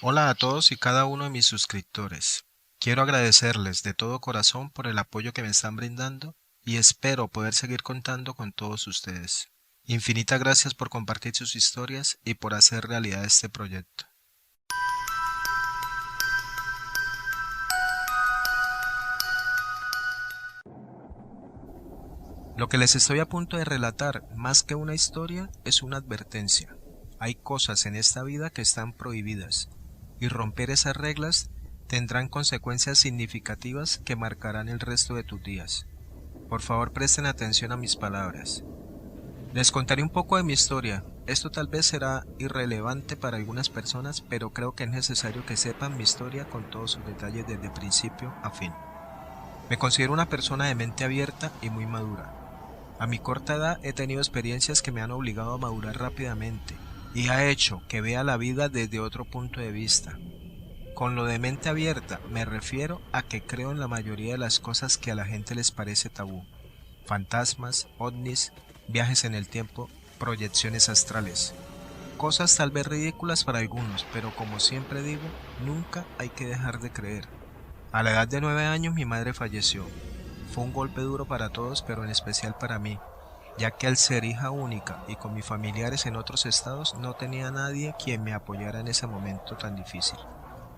Hola a todos y cada uno de mis suscriptores. Quiero agradecerles de todo corazón por el apoyo que me están brindando y espero poder seguir contando con todos ustedes. Infinitas gracias por compartir sus historias y por hacer realidad este proyecto. Lo que les estoy a punto de relatar, más que una historia, es una advertencia. Hay cosas en esta vida que están prohibidas, y romper esas reglas tendrán consecuencias significativas que marcarán el resto de tus días. Por favor, presten atención a mis palabras. Les contaré un poco de mi historia. Esto tal vez será irrelevante para algunas personas, pero creo que es necesario que sepan mi historia con todos sus detalles desde principio a fin. Me considero una persona de mente abierta y muy madura. A mi corta edad he tenido experiencias que me han obligado a madurar rápidamente y ha hecho que vea la vida desde otro punto de vista. Con lo de mente abierta me refiero a que creo en la mayoría de las cosas que a la gente les parece tabú. Fantasmas, ovnis, viajes en el tiempo, proyecciones astrales. Cosas tal vez ridículas para algunos, pero como siempre digo, nunca hay que dejar de creer. A la edad de 9 años mi madre falleció. Fue un golpe duro para todos, pero en especial para mí, ya que al ser hija única y con mis familiares en otros estados no tenía a nadie quien me apoyara en ese momento tan difícil.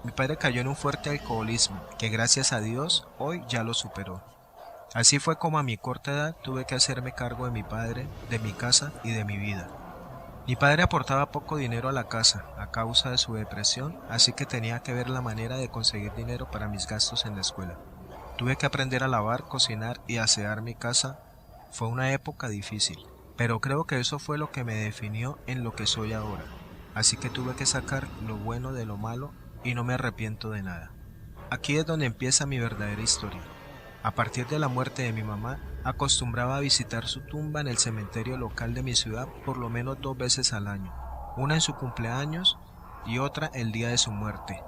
Mi padre cayó en un fuerte alcoholismo, que gracias a Dios hoy ya lo superó. Así fue como a mi corta edad tuve que hacerme cargo de mi padre, de mi casa y de mi vida. Mi padre aportaba poco dinero a la casa a causa de su depresión, así que tenía que ver la manera de conseguir dinero para mis gastos en la escuela. Tuve que aprender a lavar, cocinar y asear mi casa. Fue una época difícil, pero creo que eso fue lo que me definió en lo que soy ahora. Así que tuve que sacar lo bueno de lo malo y no me arrepiento de nada. Aquí es donde empieza mi verdadera historia. A partir de la muerte de mi mamá, acostumbraba a visitar su tumba en el cementerio local de mi ciudad por lo menos 2 veces al año, una en su cumpleaños y otra el día de su muerte.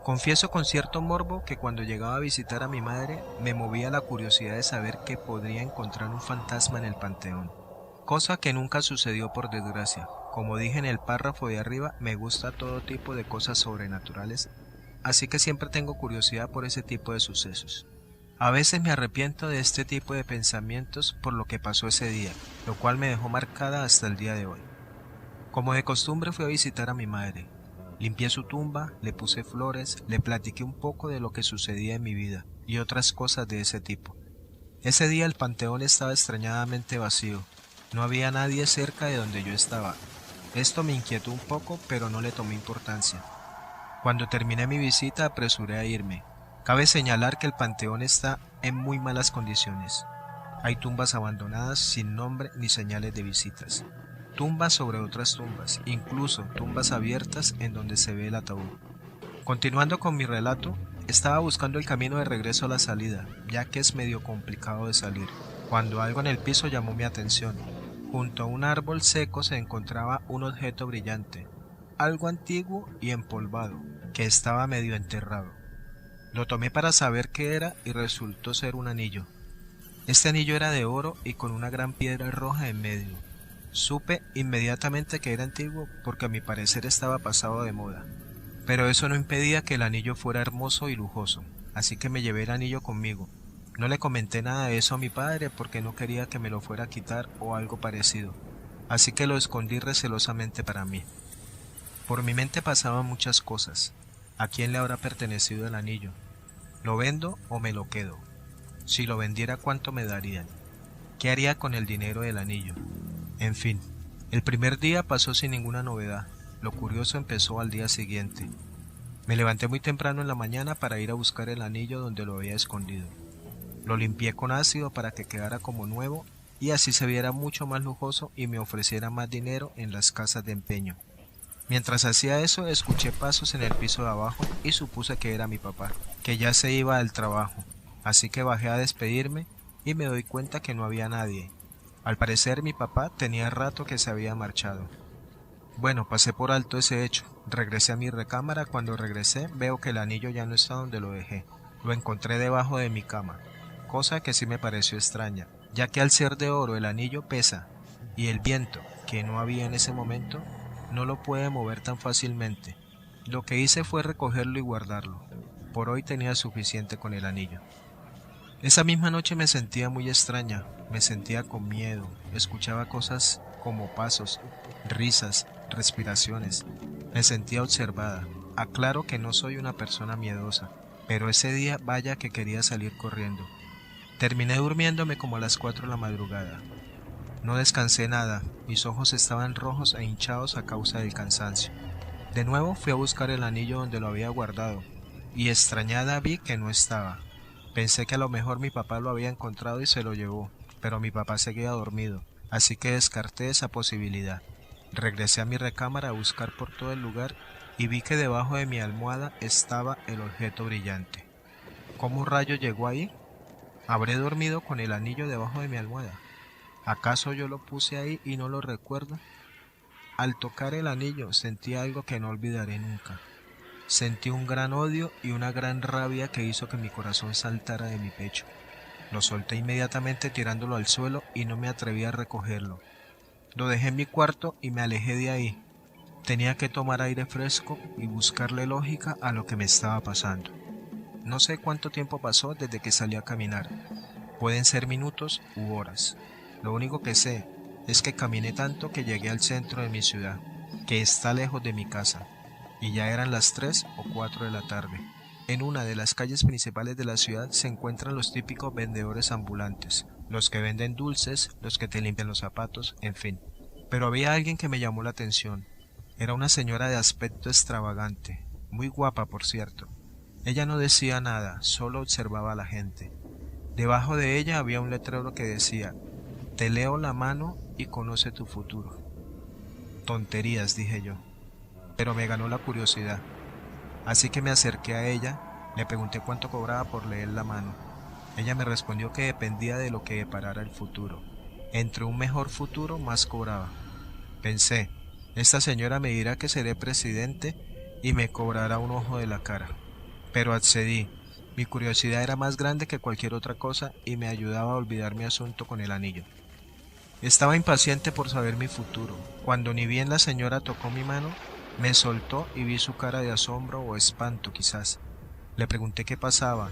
Confieso con cierto morbo que cuando llegaba a visitar a mi madre me movía la curiosidad de saber que podría encontrar un fantasma en el panteón, cosa que nunca sucedió por desgracia. Como dije en el párrafo de arriba, me gusta todo tipo de cosas sobrenaturales, así que siempre tengo curiosidad por ese tipo de sucesos. A veces me arrepiento de este tipo de pensamientos por lo que pasó ese día, lo cual me dejó marcada hasta el día de hoy. Como de costumbre fui a visitar a mi madre. Limpié su tumba, le puse flores, le platiqué un poco de lo que sucedía en mi vida y otras cosas de ese tipo. Ese día el panteón estaba extrañadamente vacío. No había nadie cerca de donde yo estaba. Esto me inquietó un poco, pero no le tomé importancia. Cuando terminé mi visita apresuré a irme. Cabe señalar que el panteón está en muy malas condiciones. Hay tumbas abandonadas sin nombre ni señales de visitas. Tumbas sobre otras tumbas, incluso tumbas abiertas en donde se ve el ataúd. Continuando con mi relato, estaba buscando el camino de regreso a la salida, ya que es medio complicado de salir, cuando algo en el piso llamó mi atención. Junto a un árbol seco se encontraba un objeto brillante, algo antiguo y empolvado, que estaba medio enterrado. Lo tomé para saber qué era y resultó ser un anillo. Este anillo era de oro y con una gran piedra roja en medio. Supe inmediatamente que era antiguo porque a mi parecer estaba pasado de moda. Pero eso no impedía que el anillo fuera hermoso y lujoso, así que me llevé el anillo conmigo. No le comenté nada de eso a mi padre porque no quería que me lo fuera a quitar o algo parecido, así que lo escondí recelosamente para mí. Por mi mente pasaban muchas cosas. ¿A quién le habrá pertenecido el anillo? ¿Lo vendo o me lo quedo? Si lo vendiera, ¿cuánto me darían? ¿Qué haría con el dinero del anillo? En fin, el primer día pasó sin ninguna novedad. Lo curioso empezó al día siguiente. Me levanté muy temprano en la mañana para ir a buscar el anillo donde lo había escondido. Lo limpié con ácido para que quedara como nuevo y así se viera mucho más lujoso y me ofreciera más dinero en las casas de empeño. Mientras hacía eso, escuché pasos en el piso de abajo y supuse que era mi papá, que ya se iba al trabajo. Así que bajé a despedirme y me doy cuenta que no había nadie. Al parecer mi papá tenía rato que se había marchado. Bueno, pasé por alto ese hecho. Regresé a mi recámara. Cuando regresé veo que el anillo ya no está donde lo dejé. Lo encontré debajo de mi cama, cosa que sí me pareció extraña, ya que al ser de oro el anillo pesa, y el viento, que no había en ese momento, no lo puede mover tan fácilmente. Lo que hice fue recogerlo y guardarlo. Por hoy tenía suficiente con el anillo. Esa misma noche me sentía muy extraña, me sentía con miedo, escuchaba cosas como pasos, risas, respiraciones. Me sentía observada. Aclaro que no soy una persona miedosa, pero ese día vaya que quería salir corriendo. Terminé durmiéndome como a las 4 de la madrugada. No descansé nada, mis ojos estaban rojos e hinchados a causa del cansancio. De nuevo fui a buscar el anillo donde lo había guardado, y extrañada vi que no estaba. Pensé que a lo mejor mi papá lo había encontrado y se lo llevó, pero mi papá seguía dormido, así que descarté esa posibilidad. Regresé a mi recámara a buscar por todo el lugar y vi que debajo de mi almohada estaba el objeto brillante. ¿Cómo un rayo llegó ahí? ¿Habré dormido con el anillo debajo de mi almohada? ¿Acaso yo lo puse ahí y no lo recuerdo? Al tocar el anillo sentí algo que no olvidaré nunca. Sentí un gran odio y una gran rabia que hizo que mi corazón saltara de mi pecho. Lo solté inmediatamente tirándolo al suelo y no me atreví a recogerlo. Lo dejé en mi cuarto y me alejé de ahí. Tenía que tomar aire fresco y buscarle lógica a lo que me estaba pasando. No sé cuánto tiempo pasó desde que salí a caminar. Pueden ser minutos u horas. Lo único que sé es que caminé tanto que llegué al centro de mi ciudad, que está lejos de mi casa, y ya eran las 3 o 4 de la tarde. En una de las calles principales de la ciudad se encuentran los típicos vendedores ambulantes, los que venden dulces, los que te limpian los zapatos, en fin. Pero había alguien que me llamó la atención. Era una señora de aspecto extravagante, muy guapa por cierto. Ella no decía nada, solo observaba a la gente. Debajo de ella había un letrero que decía: "Te leo la mano y conoce tu futuro". Tonterías, dije yo, pero me ganó la curiosidad. Así que me acerqué a ella, le pregunté cuánto cobraba por leer la mano. Ella me respondió que dependía de lo que deparara el futuro. Entre un mejor futuro, más cobraba. Pensé, esta señora me dirá que seré presidente y me cobrará un ojo de la cara. Pero accedí. Mi curiosidad era más grande que cualquier otra cosa y me ayudaba a olvidar mi asunto con el anillo. Estaba impaciente por saber mi futuro. Cuando ni bien la señora tocó mi mano, me soltó y vi su cara de asombro o espanto quizás. Le pregunté qué pasaba.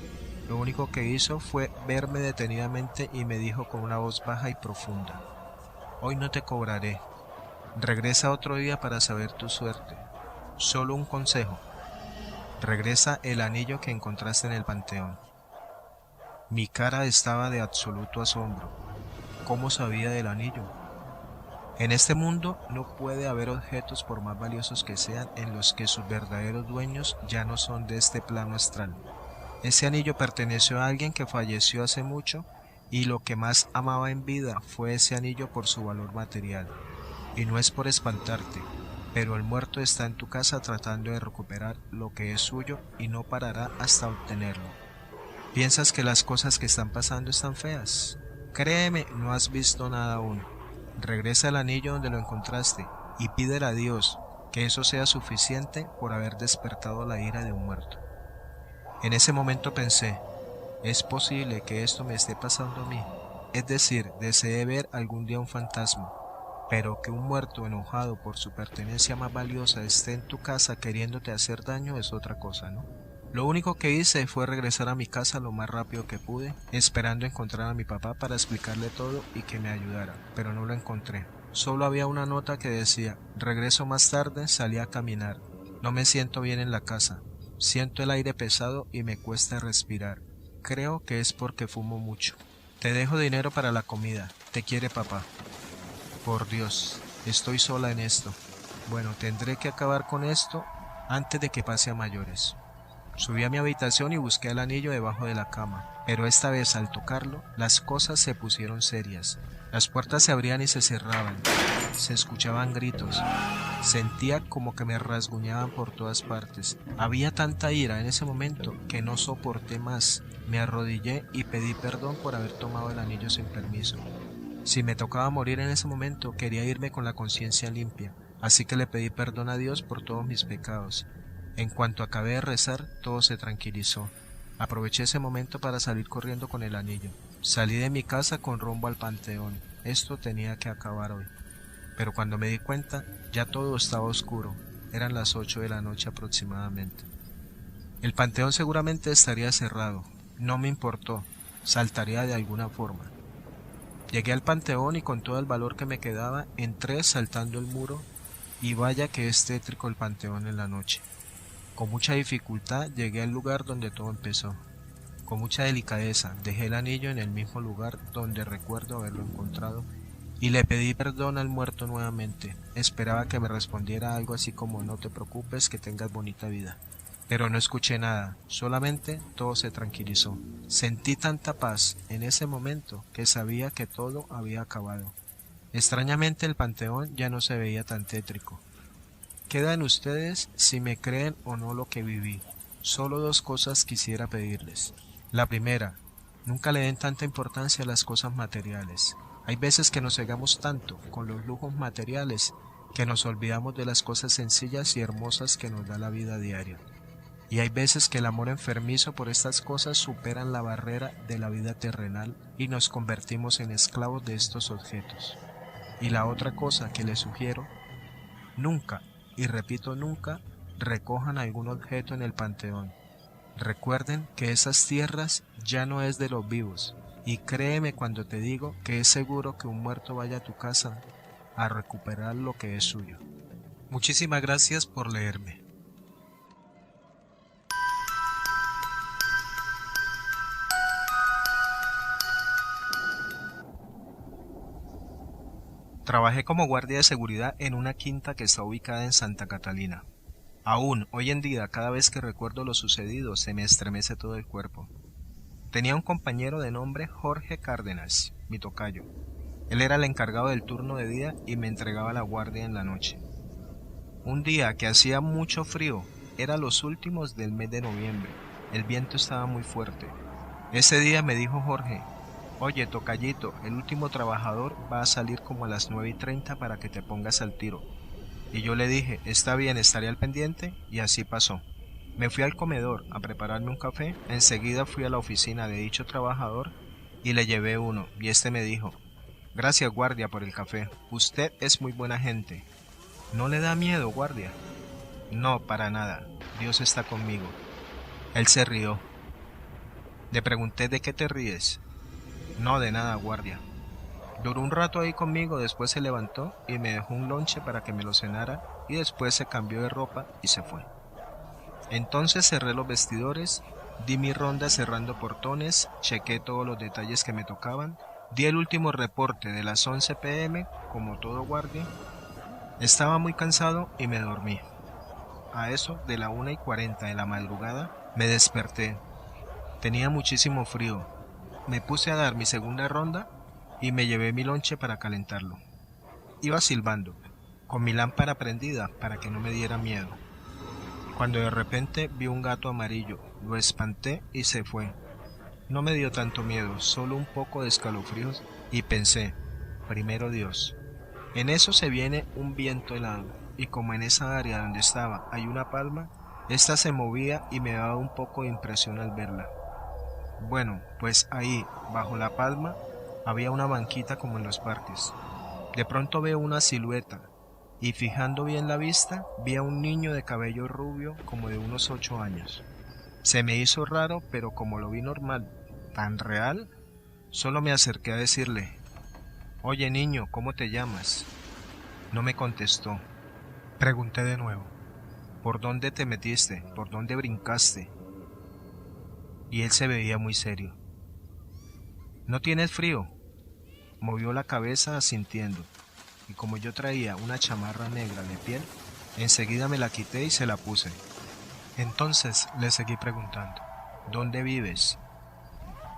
Lo único que hizo fue verme detenidamente y me dijo con una voz baja y profunda: "Hoy no te cobraré. Regresa otro día para saber tu suerte. Solo un consejo. Regresa el anillo que encontraste en el panteón". Mi cara estaba de absoluto asombro. ¿Cómo sabía del anillo? En este mundo no puede haber objetos, por más valiosos que sean, en los que sus verdaderos dueños ya no son de este plano astral. Ese anillo perteneció a alguien que falleció hace mucho y lo que más amaba en vida fue ese anillo por su valor material. Y no es por espantarte, pero el muerto está en tu casa tratando de recuperar lo que es suyo y no parará hasta obtenerlo. ¿Piensas que las cosas que están pasando están feas? Créeme, no has visto nada aún. Regresa al anillo donde lo encontraste y pídele a Dios que eso sea suficiente por haber despertado la ira de un muerto. En ese momento pensé, ¿es posible que esto me esté pasando a mí? Es decir, deseé ver algún día un fantasma, pero que un muerto enojado por su pertenencia más valiosa esté en tu casa queriéndote hacer daño es otra cosa, ¿no? Lo único que hice fue regresar a mi casa lo más rápido que pude, esperando encontrar a mi papá para explicarle todo y que me ayudara, pero no lo encontré. Solo había una nota que decía: "Regreso más tarde, salí a caminar. No me siento bien en la casa. Siento el aire pesado y me cuesta respirar. Creo que es porque fumo mucho. Te dejo dinero para la comida. Te quiere papá". Por Dios, estoy sola en esto. Bueno, tendré que acabar con esto antes de que pase a mayores. Subí a mi habitación y busqué el anillo debajo de la cama, pero esta vez al tocarlo, las cosas se pusieron serias. Las puertas se abrían y se cerraban, se escuchaban gritos, sentía como que me rasguñaban por todas partes. Había tanta ira en ese momento que no soporté más. Me arrodillé y pedí perdón por haber tomado el anillo sin permiso. Si me tocaba morir en ese momento, quería irme con la conciencia limpia, así que le pedí perdón a Dios por todos mis pecados. En cuanto acabé de rezar, todo se tranquilizó. Aproveché ese momento para salir corriendo con el anillo. Salí de mi casa con rumbo al panteón. Esto tenía que acabar hoy. Pero cuando me di cuenta, ya todo estaba oscuro. Eran las 8 de la noche aproximadamente. El panteón seguramente estaría cerrado. No me importó. Saltaría de alguna forma. Llegué al panteón y con todo el valor que me quedaba, entré saltando el muro y vaya que es tétrico el panteón en la noche. Con mucha dificultad llegué al lugar donde todo empezó. Con mucha delicadeza dejé el anillo en el mismo lugar donde recuerdo haberlo encontrado y le pedí perdón al muerto nuevamente. Esperaba que me respondiera algo así como no te preocupes, que tengas bonita vida. Pero no escuché nada, solamente todo se tranquilizó. Sentí tanta paz en ese momento que sabía que todo había acabado. Extrañamente el panteón ya no se veía tan tétrico. Quedan ustedes si me creen o no lo que viví. Solo dos cosas quisiera pedirles. La primera, nunca le den tanta importancia a las cosas materiales. Hay veces que nos cegamos tanto con los lujos materiales que nos olvidamos de las cosas sencillas y hermosas que nos da la vida diaria. Y hay veces que el amor enfermizo por estas cosas superan la barrera de la vida terrenal y nos convertimos en esclavos de estos objetos. Y la otra cosa que les sugiero, nunca, y repito nunca, recojan algún objeto en el panteón. Recuerden que esas tierras ya no es de los vivos, y créeme cuando te digo que es seguro que un muerto vaya a tu casa a recuperar lo que es suyo. Muchísimas gracias por leerme. Trabajé como guardia de seguridad en una quinta que está ubicada en Santa Catalina. Aún, hoy en día, cada vez que recuerdo lo sucedido, se me estremece todo el cuerpo. Tenía un compañero de nombre Jorge Cárdenas, mi tocayo. Él era el encargado del turno de día y me entregaba la guardia en la noche. Un día que hacía mucho frío, era los últimos del mes de noviembre. El viento estaba muy fuerte. Ese día me dijo Jorge: oye, tocayito, el último trabajador va a salir como a las 9:30 para que te pongas al tiro. Y yo le dije, está bien, estaré al pendiente, y así pasó. Me fui al comedor a prepararme un café, enseguida fui a la oficina de dicho trabajador y le llevé uno, y este me dijo: gracias, guardia, por el café, usted es muy buena gente. ¿No le da miedo, guardia? No, para nada, Dios está conmigo. Él se rió. Le pregunté, ¿de qué te ríes? No, de nada, guardia. Duró un rato ahí conmigo, después se levantó y me dejó un lonche para que me lo cenara y después se cambió de ropa y se fue. Entonces cerré los vestidores, di mi ronda cerrando portones, chequé todos los detalles que me tocaban, di el último reporte de las 11 p.m. como todo guardia. Estaba muy cansado y me dormí. A eso de la 1:40 de la madrugada me desperté. Tenía muchísimo frío. Me puse a dar mi segunda ronda y me llevé mi lonche para calentarlo. Iba silbando, con mi lámpara prendida para que no me diera miedo, cuando de repente vi un gato amarillo, lo espanté y se fue. No me dio tanto miedo, solo un poco de escalofríos, y pensé, primero Dios. En eso se viene un viento helado, y como en esa área donde estaba hay una palma, esta se movía y me daba un poco de impresión al verla. Bueno, pues ahí, bajo la palma, había una banquita como en los parques. De pronto veo una silueta, y fijando bien la vista, vi a un niño de cabello rubio como de unos 8 años. Se me hizo raro, pero como lo vi normal, tan real, solo me acerqué a decirle: oye niño, ¿cómo te llamas? No me contestó. Pregunté de nuevo: ¿por dónde te metiste? ¿Por dónde brincaste? Y él se veía muy serio. ¿No tienes frío? Movió la cabeza asintiendo, y como yo traía una chamarra negra de piel, enseguida me la quité y se la puse. Entonces le seguí preguntando: ¿dónde vives?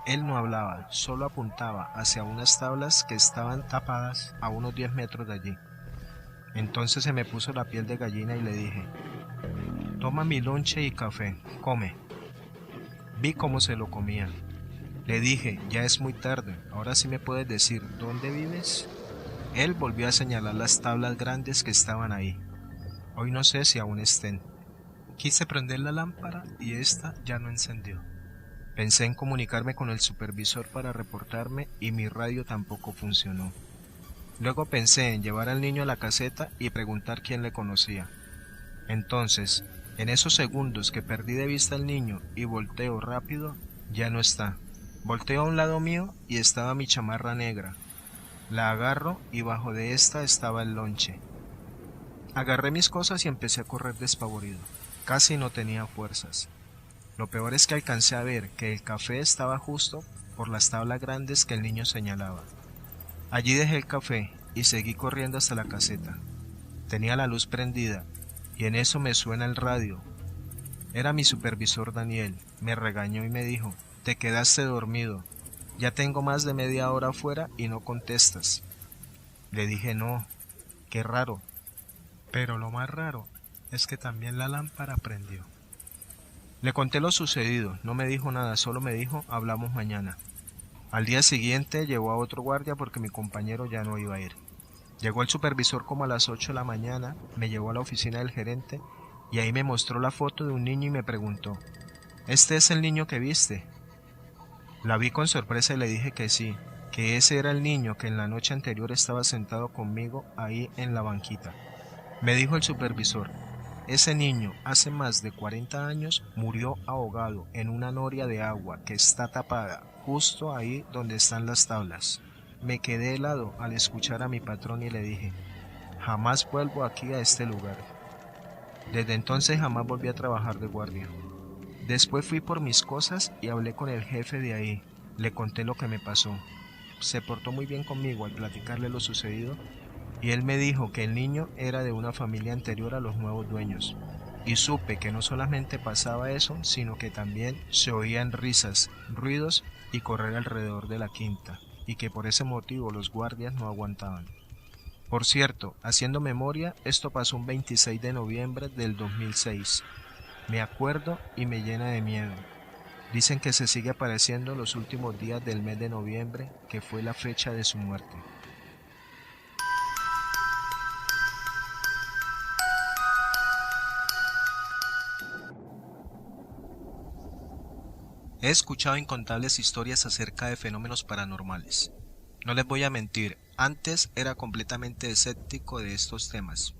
Él no hablaba, solo apuntaba hacia unas tablas que estaban tapadas a unos 10 metros de allí. Entonces se me puso la piel de gallina y le dije: toma mi lonche y café, come. Vi cómo se lo comía. Le dije: ya es muy tarde, ahora sí me puedes decir dónde vives. Él volvió a señalar las tablas grandes que estaban ahí. Hoy no sé si aún estén. Quise prender la lámpara y ésta ya no encendió. Pensé en comunicarme con el supervisor para reportarme y mi radio tampoco funcionó. Luego pensé en llevar al niño a la caseta y preguntar quién le conocía. Entonces, en esos segundos que perdí de vista al niño y volteo rápido, ya no está. Volteo a un lado mío y estaba mi chamarra negra. La agarro y bajo de esta estaba el lonche. Agarré mis cosas y empecé a correr despavorido. Casi no tenía fuerzas. Lo peor es que alcancé a ver que el café estaba justo por las tablas grandes que el niño señalaba. Allí dejé el café y seguí corriendo hasta la caseta. Tenía la luz prendida y en eso me suena el radio. Era mi supervisor Daniel. Me regañó y me dijo: «Te quedaste dormido. Ya tengo más de media hora afuera y no contestas». Le dije: «No, qué raro». Pero lo más raro es que también la lámpara prendió. Le conté lo sucedido, no me dijo nada, solo me dijo: «Hablamos mañana». Al día siguiente llevó a otro guardia porque mi compañero ya no iba a ir. Llegó el supervisor como a las 8 de la mañana, me llevó a la oficina del gerente y ahí me mostró la foto de un niño y me preguntó: «¿Este es el niño que viste?». La vi con sorpresa y le dije que sí, que ese era el niño que en la noche anterior estaba sentado conmigo ahí en la banquita. Me dijo el supervisor: «Ese niño hace más de 40 años murió ahogado en una noria de agua que está tapada justo ahí donde están las tablas». Me quedé helado al escuchar a mi patrón y le dije: «Jamás vuelvo aquí a este lugar». Desde entonces jamás volví a trabajar de guardia. Después fui por mis cosas y hablé con el jefe de ahí. Le conté lo que me pasó. Se portó muy bien conmigo al platicarle lo sucedido y él me dijo que el niño era de una familia anterior a los nuevos dueños. Y supe que no solamente pasaba eso, sino que también se oían risas, ruidos y correr alrededor de la quinta, y que por ese motivo los guardias no aguantaban. Por cierto, haciendo memoria, esto pasó un 26 de noviembre del 2006. Me acuerdo y me llena de miedo. Dicen que se sigue apareciendo los últimos días del mes de noviembre, que fue la fecha de su muerte. He escuchado incontables historias acerca de fenómenos paranormales. No les voy a mentir, antes era completamente escéptico de estos temas,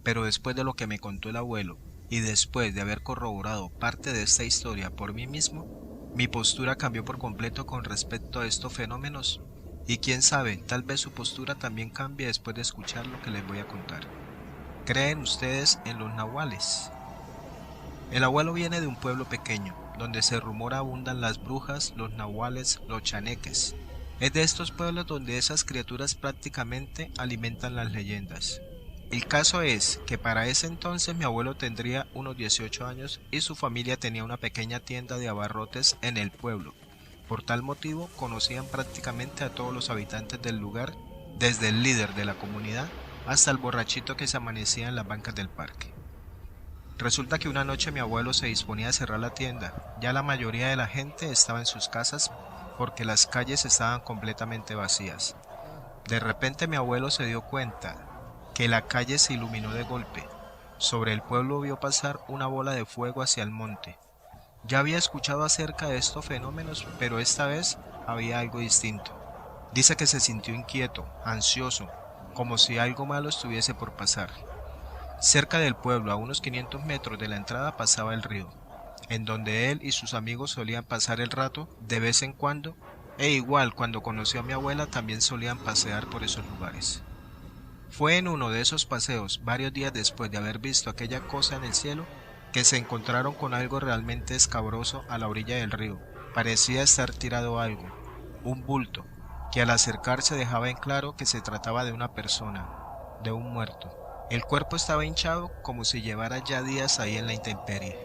pero después de lo que me contó el abuelo y después de haber corroborado parte de esta historia por mí mismo, mi postura cambió por completo con respecto a estos fenómenos, y quién sabe, tal vez su postura también cambie después de escuchar lo que les voy a contar. ¿Creen ustedes en los nahuales? El abuelo viene de un pueblo pequeño, donde se rumora abundan las brujas, los nahuales, los chaneques. Es de estos pueblos donde esas criaturas prácticamente alimentan las leyendas. El caso es que para ese entonces mi abuelo tendría unos 18 años y su familia tenía una pequeña tienda de abarrotes en el pueblo. Por tal motivo conocían prácticamente a todos los habitantes del lugar, desde el líder de la comunidad hasta el borrachito que se amanecía en las bancas del parque. Resulta que una noche mi abuelo se disponía a cerrar la tienda. Ya la mayoría de la gente estaba en sus casas porque las calles estaban completamente vacías. De repente mi abuelo se dio cuenta que la calle se iluminó de golpe. Sobre el pueblo vio pasar una bola de fuego hacia el monte. Ya había escuchado acerca de estos fenómenos, pero esta vez había algo distinto. Dice que se sintió inquieto, ansioso, como si algo malo estuviese por pasar. Cerca del pueblo, a unos 500 metros de la entrada, pasaba el río, en donde él y sus amigos solían pasar el rato de vez en cuando, e igual cuando conoció a mi abuela también solían pasear por esos lugares. Fue en uno de esos paseos, varios días después de haber visto aquella cosa en el cielo, que se encontraron con algo realmente escabroso a la orilla del río. Parecía estar tirado algo, un bulto, que al acercarse dejaba en claro que se trataba de una persona, de un muerto. El cuerpo estaba hinchado como si llevara ya días ahí en la intemperie.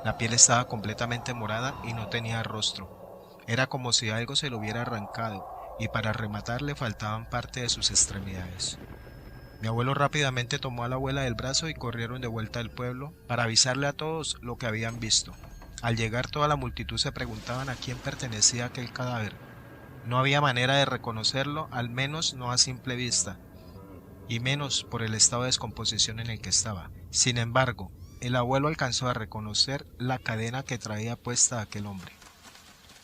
La piel estaba completamente morada y no tenía rostro. Era como si algo se lo hubiera arrancado y para rematar le faltaban parte de sus extremidades. Mi abuelo rápidamente tomó a la abuela del brazo y corrieron de vuelta al pueblo para avisarle a todos lo que habían visto. Al llegar toda la multitud se preguntaban a quién pertenecía aquel cadáver. No había manera de reconocerlo, al menos no a simple vista, y menos por el estado de descomposición en el que estaba. Sin embargo, el abuelo alcanzó a reconocer la cadena que traía puesta aquel hombre.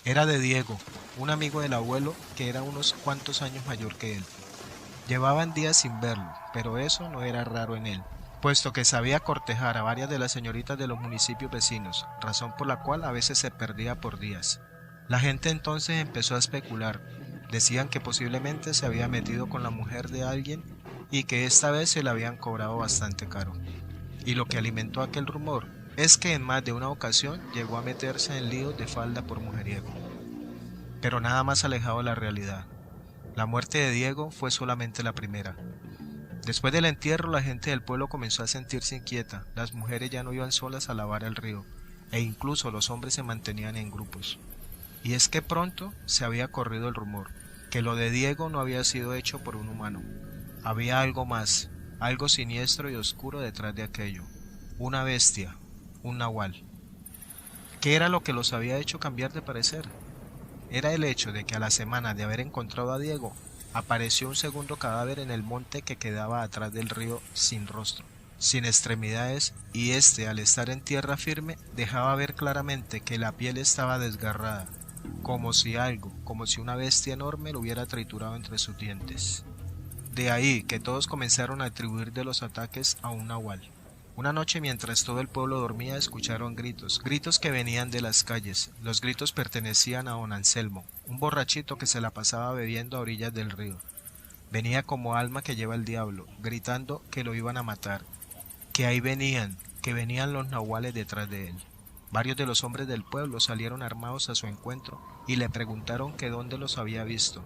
Era de Diego, un amigo del abuelo que era unos cuantos años mayor que él. Llevaban días sin verlo, pero eso no era raro en él, puesto que sabía cortejar a varias de las señoritas de los municipios vecinos, razón por la cual a veces se perdía por días. La gente entonces empezó a especular. Decían que posiblemente se había metido con la mujer de alguien y que esta vez se la habían cobrado bastante caro. Y lo que alimentó aquel rumor es que en más de una ocasión llegó a meterse en líos de falda por mujeriego. Pero nada más alejado de la realidad. La muerte de Diego fue solamente la primera. Después del entierro, la gente del pueblo comenzó a sentirse inquieta. Las mujeres ya no iban solas a lavar el río, e incluso los hombres se mantenían en grupos. Y es que pronto se había corrido el rumor, que lo de Diego no había sido hecho por un humano. Había algo más, algo siniestro y oscuro detrás de aquello. Una bestia, un nahual. ¿Qué era lo que los había hecho cambiar de parecer? Era el hecho de que a la semana de haber encontrado a Diego, apareció un segundo cadáver en el monte que quedaba atrás del río sin rostro, sin extremidades, y éste, al estar en tierra firme, dejaba ver claramente que la piel estaba desgarrada, como si algo, como si una bestia enorme lo hubiera triturado entre sus dientes. De ahí que todos comenzaron a atribuir de los ataques a un nahual. Una noche mientras todo el pueblo dormía escucharon gritos, gritos que venían de las calles. Los gritos pertenecían a don Anselmo, un borrachito que se la pasaba bebiendo a orillas del río. Venía como alma que lleva el diablo, gritando que lo iban a matar, que ahí venían, que venían los nahuales detrás de él. Varios de los hombres del pueblo salieron armados a su encuentro y le preguntaron que dónde los había visto.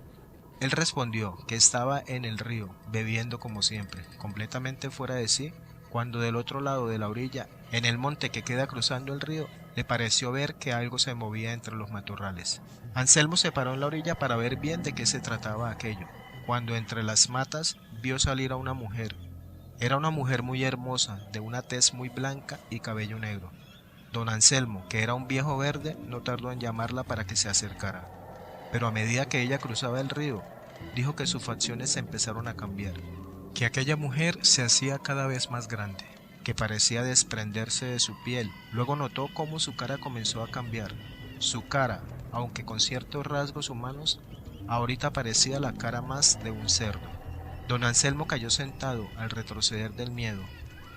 Él respondió que estaba en el río, bebiendo como siempre, completamente fuera de sí, cuando del otro lado de la orilla, en el monte que queda cruzando el río, le pareció ver que algo se movía entre los matorrales. Anselmo se paró en la orilla para ver bien de qué se trataba aquello, cuando entre las matas vio salir a una mujer. Era una mujer muy hermosa, de una tez muy blanca y cabello negro. Don Anselmo, que era un viejo verde, no tardó en llamarla para que se acercara. Pero a medida que ella cruzaba el río, dijo que sus facciones se empezaron a cambiar, que aquella mujer se hacía cada vez más grande, que parecía desprenderse de su piel. Luego notó cómo su cara comenzó a cambiar. Su cara, aunque con ciertos rasgos humanos, ahorita parecía la cara más de un cerdo. Don Anselmo cayó sentado al retroceder del miedo,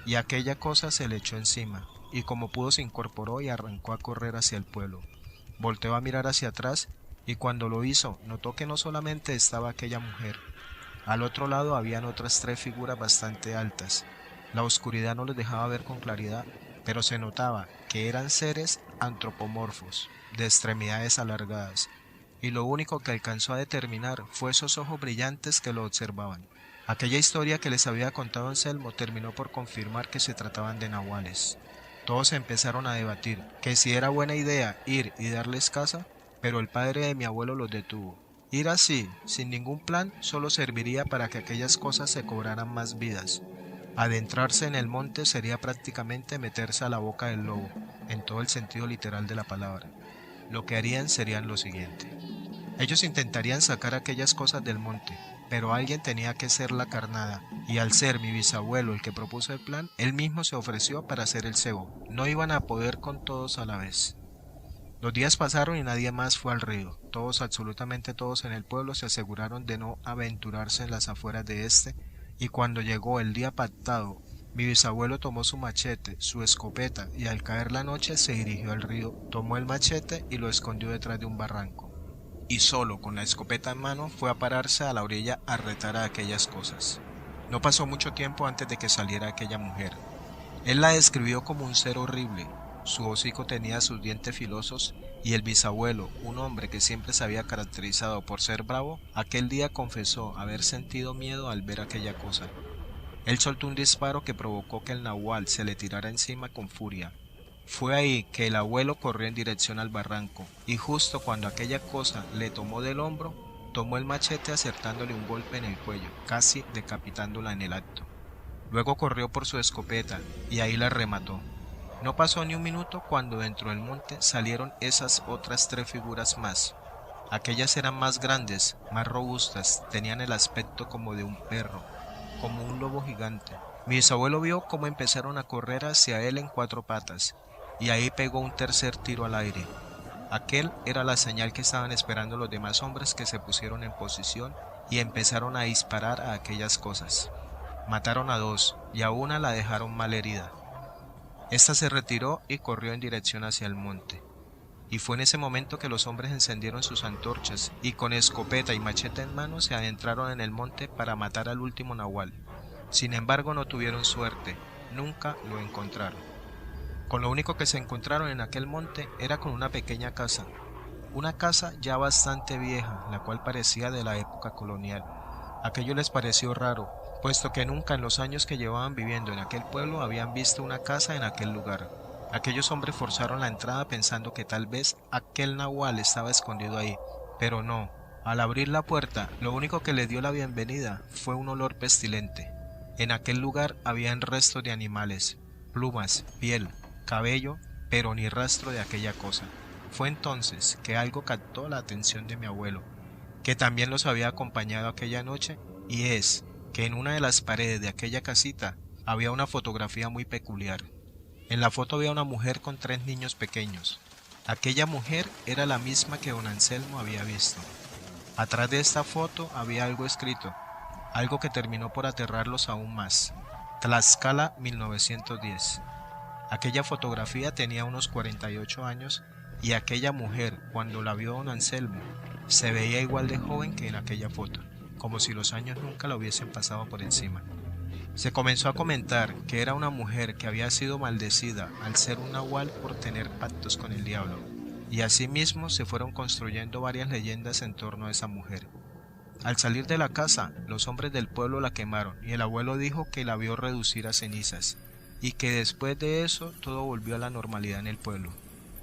y aquella cosa se le echó encima, y como pudo se incorporó y arrancó a correr hacia el pueblo. Volteó a mirar hacia atrás, y cuando lo hizo, notó que no solamente estaba aquella mujer. Al otro lado habían otras tres figuras bastante altas. La oscuridad no les dejaba ver con claridad, pero se notaba que eran seres antropomorfos, de extremidades alargadas, y lo único que alcanzó a determinar fue esos ojos brillantes que lo observaban. Aquella historia que les había contado Anselmo terminó por confirmar que se trataban de nahuales. Todos empezaron a debatir que si era buena idea ir y darles caza, pero el padre de mi abuelo los detuvo. Ir así, sin ningún plan, solo serviría para que aquellas cosas se cobraran más vidas. Adentrarse en el monte sería prácticamente meterse a la boca del lobo, en todo el sentido literal de la palabra. Lo que harían serían lo siguiente. Ellos intentarían sacar aquellas cosas del monte, pero alguien tenía que ser la carnada, y al ser mi bisabuelo el que propuso el plan, él mismo se ofreció para hacer el cebo. No iban a poder con todos a la vez. Los días pasaron y nadie más fue al río. Todos, absolutamente todos en el pueblo se aseguraron de no aventurarse en las afueras de este, y cuando llegó el día pactado, mi bisabuelo tomó su machete, su escopeta, y al caer la noche se dirigió al río, tomó el machete y lo escondió detrás de un barranco. Y solo, con la escopeta en mano, fue a pararse a la orilla a retar a aquellas cosas. No pasó mucho tiempo antes de que saliera aquella mujer. Él la describió como un ser horrible. Su hocico tenía sus dientes filosos, y el bisabuelo, un hombre que siempre se había caracterizado por ser bravo, aquel día confesó haber sentido miedo al ver aquella cosa. Él soltó un disparo que provocó que el nahual se le tirara encima con furia. Fue ahí que el abuelo corrió en dirección al barranco, y justo cuando aquella cosa le tomó del hombro, tomó el machete acertándole un golpe en el cuello, casi decapitándola en el acto. Luego corrió por su escopeta, y ahí la remató. No pasó ni un minuto cuando dentro del monte salieron esas otras tres figuras más. Aquellas eran más grandes, más robustas, tenían el aspecto como de un perro, como un lobo gigante. Mi bisabuelo vio cómo empezaron a correr hacia él en cuatro patas, y ahí pegó un tercer tiro al aire. Aquel era la señal que estaban esperando los demás hombres, que se pusieron en posición y empezaron a disparar a aquellas cosas. Mataron a 2 y a una la dejaron mal herida. Esta se retiró y corrió en dirección hacia el monte. Y fue en ese momento que los hombres encendieron sus antorchas y con escopeta y machete en mano se adentraron en el monte para matar al último nahual. Sin embargo, no tuvieron suerte, nunca lo encontraron. Con lo único que se encontraron en aquel monte era con una pequeña casa, una casa ya bastante vieja, la cual parecía de la época colonial. Aquello les pareció raro, puesto que nunca en los años que llevaban viviendo en aquel pueblo habían visto una casa en aquel lugar. Aquellos hombres forzaron la entrada pensando que tal vez aquel nahual estaba escondido ahí, pero no. Al abrir la puerta, lo único que les dio la bienvenida fue un olor pestilente. En aquel lugar habían restos de animales, plumas, piel, cabello, pero ni rastro de aquella cosa. Fue entonces que algo captó la atención de mi abuelo, que también los había acompañado aquella noche, y es que en una de las paredes de aquella casita había una fotografía muy peculiar. En la foto había una mujer con 3 niños pequeños. Aquella mujer era la misma que don Anselmo había visto. Atrás de esta foto había algo escrito, algo que terminó por aterrarlos aún más. Tlaxcala 1910. Aquella fotografía tenía unos 48 años y aquella mujer, cuando la vio don Anselmo, se veía igual de joven que en aquella foto, como si los años nunca la hubiesen pasado por encima. Se comenzó a comentar que era una mujer que había sido maldecida al ser un nahual por tener pactos con el diablo, y asimismo se fueron construyendo varias leyendas en torno a esa mujer. Al salir de la casa, los hombres del pueblo la quemaron, y el abuelo dijo que la vio reducir a cenizas, y que después de eso todo volvió a la normalidad en el pueblo.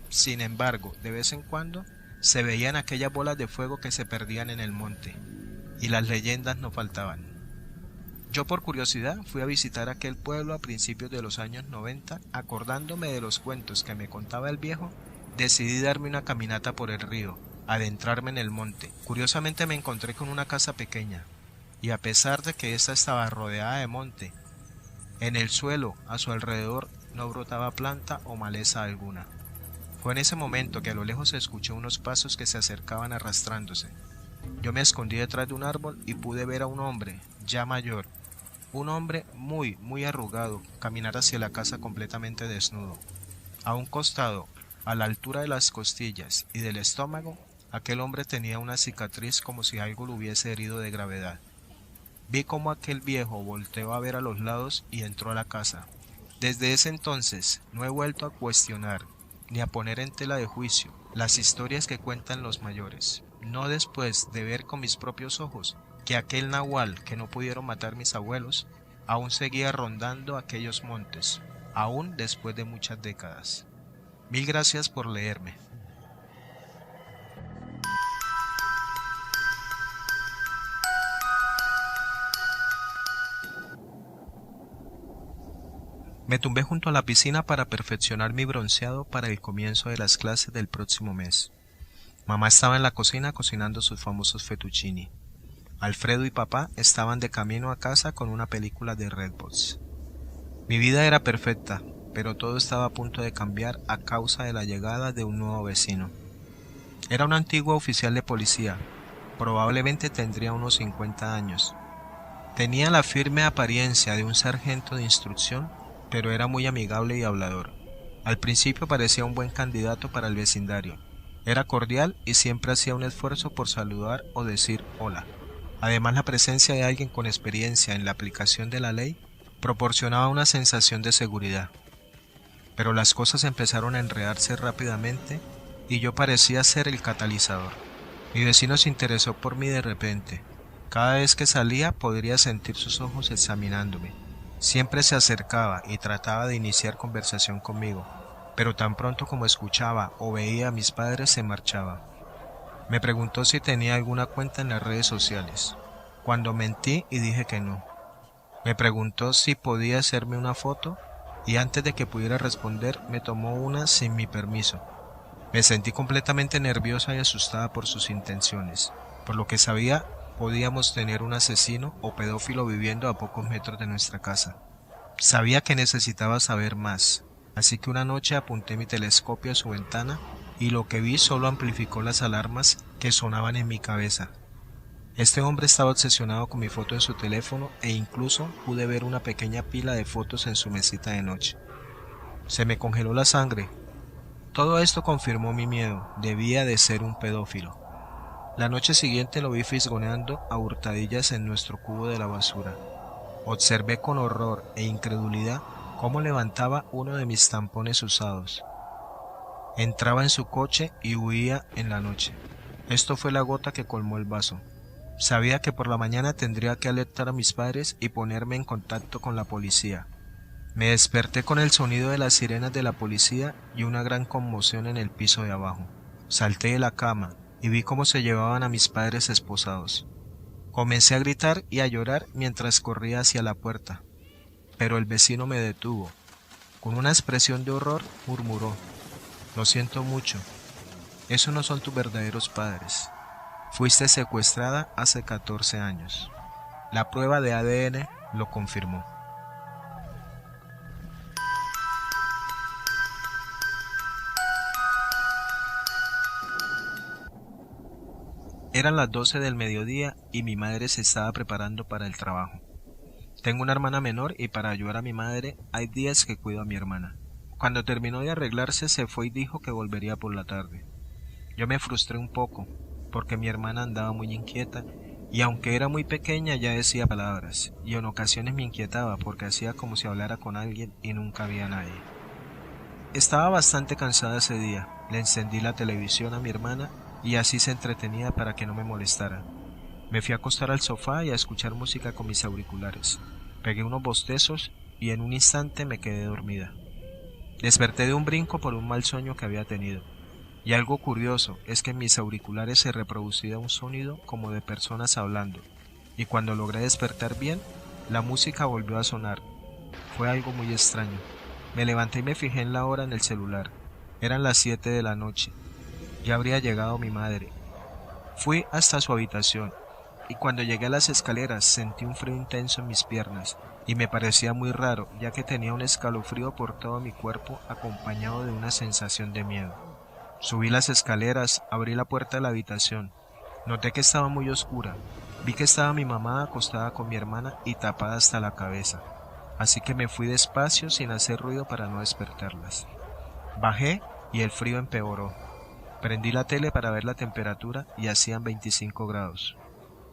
Sin embargo, de vez en cuando se veían aquellas bolas de fuego que se perdían en el monte, y las leyendas no faltaban. Yo por curiosidad fui a visitar aquel pueblo a principios de los años 90, acordándome de los cuentos que me contaba el viejo, decidí darme una caminata por el río, adentrarme en el monte. Curiosamente me encontré con una casa pequeña, y a pesar de que ésta estaba rodeada de monte, en el suelo a su alrededor no brotaba planta o maleza alguna. Fue en ese momento que a lo lejos se escuchó unos pasos que se acercaban arrastrándose. Yo me escondí detrás de un árbol y pude ver a un hombre, ya mayor, un hombre muy arrugado, caminar hacia la casa completamente desnudo. A un costado, a la altura de las costillas y del estómago, aquel hombre tenía una cicatriz como si algo lo hubiese herido de gravedad. Vi cómo aquel viejo volteó a ver a los lados y entró a la casa. Desde ese entonces no he vuelto a cuestionar ni a poner en tela de juicio las historias que cuentan los mayores, no después de ver con mis propios ojos que aquel nahual que no pudieron matar mis abuelos aún seguía rondando aquellos montes, aún después de muchas décadas. Mil gracias por leerme. Me tumbé junto a la piscina para perfeccionar mi bronceado para el comienzo de las clases del próximo mes. Mamá estaba en la cocina cocinando sus famosos fettuccini. Alfredo y papá estaban de camino a casa con una película de Redbox. Mi vida era perfecta, pero todo estaba a punto de cambiar a causa de la llegada de un nuevo vecino. Era un antiguo oficial de policía, probablemente tendría unos 50 años. Tenía la firme apariencia de un sargento de instrucción, pero era muy amigable y hablador. Al principio parecía un buen candidato para el vecindario. Era cordial y siempre hacía un esfuerzo por saludar o decir hola. Además, la presencia de alguien con experiencia en la aplicación de la ley proporcionaba una sensación de seguridad. Pero las cosas empezaron a enredarse rápidamente y yo parecía ser el catalizador. Mi vecino se interesó por mí de repente. Cada vez que salía podría sentir sus ojos examinándome. Siempre se acercaba y trataba de iniciar conversación conmigo, pero tan pronto como escuchaba o veía a mis padres se marchaba. Me preguntó si tenía alguna cuenta en las redes sociales, cuando mentí y dije que no. Me preguntó si podía hacerme una foto y antes de que pudiera responder me tomó una sin mi permiso. Me sentí completamente nerviosa y asustada por sus intenciones, por lo que sabía podíamos tener un asesino o pedófilo viviendo a pocos metros de nuestra casa. Sabía que necesitaba saber más, así que una noche apunté mi telescopio a su ventana y lo que vi solo amplificó las alarmas que sonaban en mi cabeza. Este hombre estaba obsesionado con mi foto en su teléfono e incluso pude ver una pequeña pila de fotos en su mesita de noche. Se me congeló la sangre. Todo esto confirmó mi miedo, debía de ser un pedófilo. La noche siguiente lo vi fisgoneando a hurtadillas en nuestro cubo de la basura. Observé con horror e incredulidad cómo levantaba uno de mis tampones usados. Entraba en su coche y huía en la noche. Esto fue la gota que colmó el vaso. Sabía que por la mañana tendría que alertar a mis padres y ponerme en contacto con la policía. Me desperté con el sonido de las sirenas de la policía y una gran conmoción en el piso de abajo. Salté de la cama y vi cómo se llevaban a mis padres esposados. Comencé a gritar y a llorar mientras corría hacia la puerta, pero el vecino me detuvo. Con una expresión de horror murmuró: «Lo siento mucho, esos no son tus verdaderos padres. Fuiste secuestrada hace 14 años». La prueba de ADN lo confirmó. Eran las 12 del mediodía y mi madre se estaba preparando para el trabajo. Tengo una hermana menor y para ayudar a mi madre hay días que cuido a mi hermana. Cuando terminó de arreglarse se fue y dijo que volvería por la tarde. Yo me frustré un poco, porque mi hermana andaba muy inquieta y aunque era muy pequeña ya decía palabras, y en ocasiones me inquietaba porque hacía como si hablara con alguien y nunca había nadie. Estaba bastante cansada ese día, le encendí la televisión a mi hermana y así se entretenía para que no me molestara. Me fui a acostar al sofá y a escuchar música con mis auriculares. Pegué unos bostezos y en un instante me quedé dormida. Desperté de un brinco por un mal sueño que había tenido. Y algo curioso es que en mis auriculares se reproducía un sonido como de personas hablando, y cuando logré despertar bien, la música volvió a sonar. Fue algo muy extraño. Me levanté y me fijé en la hora en el celular. Eran las 7 de la noche. Ya habría llegado mi madre. Fui hasta su habitación, y cuando llegué a las escaleras sentí un frío intenso en mis piernas, y me parecía muy raro, ya que tenía un escalofrío por todo mi cuerpo acompañado de una sensación de miedo. Subí las escaleras, abrí la puerta de la habitación. Noté que estaba muy oscura. Vi que estaba mi mamá acostada con mi hermana y tapada hasta la cabeza, así que me fui despacio sin hacer ruido para no despertarlas. Bajé y el frío empeoró. Prendí la tele para ver la temperatura y hacían 25 grados.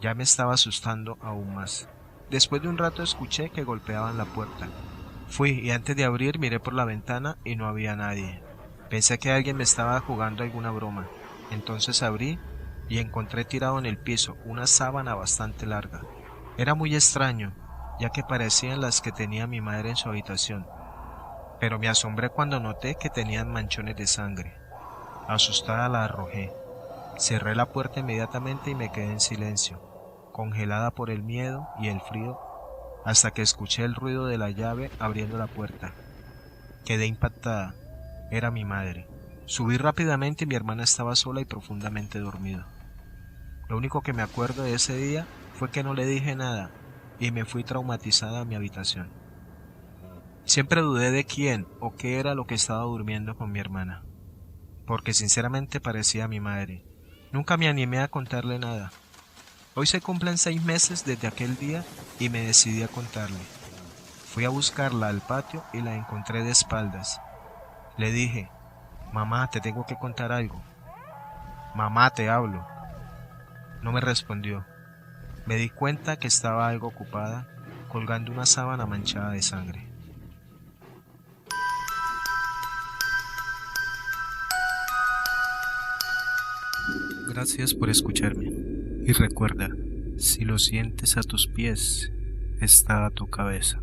Ya me estaba asustando aún más. Después de un rato escuché que golpeaban la puerta. Fui y antes de abrir miré por la ventana y no había nadie. Pensé que alguien me estaba jugando alguna broma. Entonces abrí y encontré tirado en el piso una sábana bastante larga. Era muy extraño, ya que parecían las que tenía mi madre en su habitación. Pero me asombré cuando noté que tenían manchones de sangre. Asustada la arrojé. Cerré la puerta inmediatamente y me quedé en silencio, congelada por el miedo y el frío, hasta que escuché el ruido de la llave abriendo la puerta. Quedé impactada. Era mi madre. Subí rápidamente y mi hermana estaba sola y profundamente dormida. Lo único que me acuerdo de ese día fue que no le dije nada y me fui traumatizada a mi habitación. Siempre dudé de quién o qué era lo que estaba durmiendo con mi hermana, porque sinceramente parecía mi madre. Nunca me animé a contarle nada. Hoy se cumplen 6 meses desde aquel día y me decidí a contarle. Fui a buscarla al patio y la encontré de espaldas. Le dije: «Mamá, te tengo que contar algo». «Mamá, te hablo». No me respondió. Me di cuenta que estaba algo ocupada, colgando una sábana manchada de sangre. Gracias por escucharme. Y recuerda, si lo sientes a tus pies, está a tu cabeza.